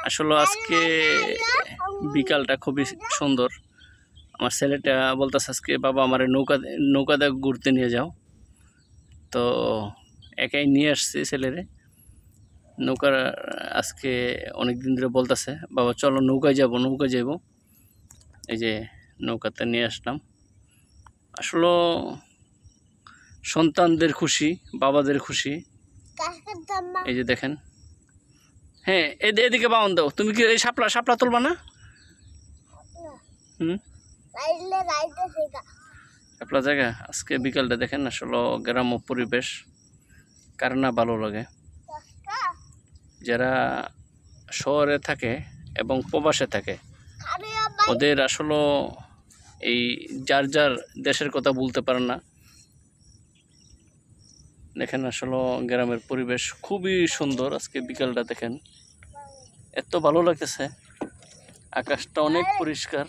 আসলে আজকে বিকালটা খুবই সুন্দর। আমার ছেলেটা বলতেছে আজকে বাবা আমার নৌকাতে ঘুরতে নিয়ে যাও। তো একাই নিয়ে আসছি ছেলেরে নৌকার। আজকে অনেক দিন ধরে বলতেছে বাবা চলো নৌকায় যাব। এই যে নৌকাতে নিয়ে আসলাম। আসলে সন্তানদের খুশি, বাবাদের খুশি। এই যে দেখেন, হ্যাঁ এদিকে বাউন দাও। তুমি কি এই শাপলা তুলবা না? শাপলা জায়গা। আজকে বিকালটা দেখেন, আসলে গ্রাম্য পরিবেশ কার না ভালো লাগে। যারা শহরে থাকে এবং প্রবাসে থাকে ওদের আসলে এই যার দেশের কথা বলতে পারে না। দেখেন আসলে গ্রামের পরিবেশ খুবই সুন্দর। আজকে বিকালটা দেখেন, এত ভালো লাগতেছে। আকাশটা অনেক পরিষ্কার।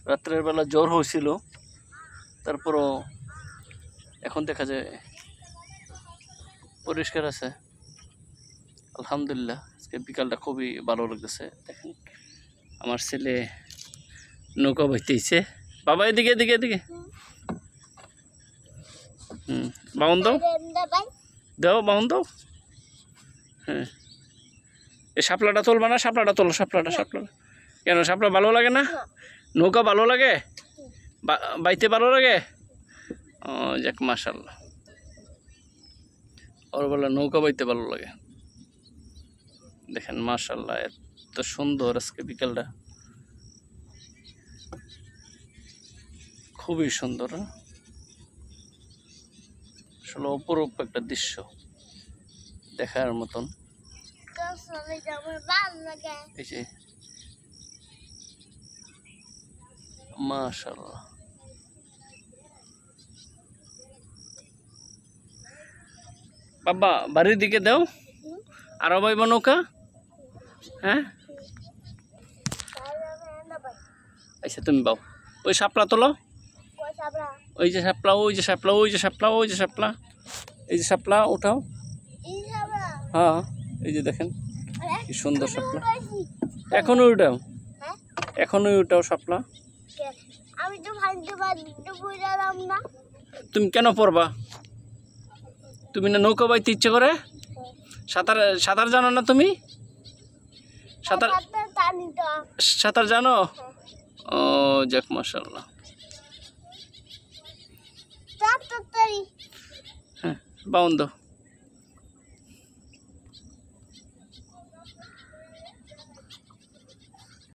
রাত্রের বেলা জ্বর হয়েছিল, তারপরও এখন দেখা যায় পরিষ্কার আছে। আলহামদুলিল্লাহ, আজকে বিকালটা খুবই ভালো লাগতেছে। দেখেন আমার ছেলে নৌকা বইতেইছে। বাবা এদিকে বাউন দাও বাউন দাও। হ্যাঁ, এই শাপলাটা তুলবা না? শাপলাটা তোলো। শাপলাটা কেন? শাপলা ভালো লাগে না? নৌকা ভালো লাগে? বাইতে ভালো লাগে? ও যাক, মাশাআল্লাহ। ওর বলে নৌকা বাইতে ভালো লাগে। দেখেন মাশাআল্লাহ, এত সুন্দর আজকে বিকালটা, খুবই সুন্দর। আসলে অপরূপ একটা দৃশ্য দেখার মতন। এই যে মাশাআল্লাহ, বাবা বাড়ির দিকে দাও। আরো বাইব নৌকা। হ্যাঁ আচ্ছা, তুমি বাও। ওই শাপলা তোলো। ওই যে শাপলা এই যে শাপলা উঠাও। হ্যাঁ, এই যে দেখেন কি সুন্দর শাপলা। এখনই উঠাও শাপলা। তুমি কেন পড়বা? তুমি না নৌকা বাইতে ইচ্ছে করে? সাঁতার জানো না তুমি? সাঁতার জানো? ও যাক, মাশাআল্লাহ। হ্যাঁ, বাউন দাও।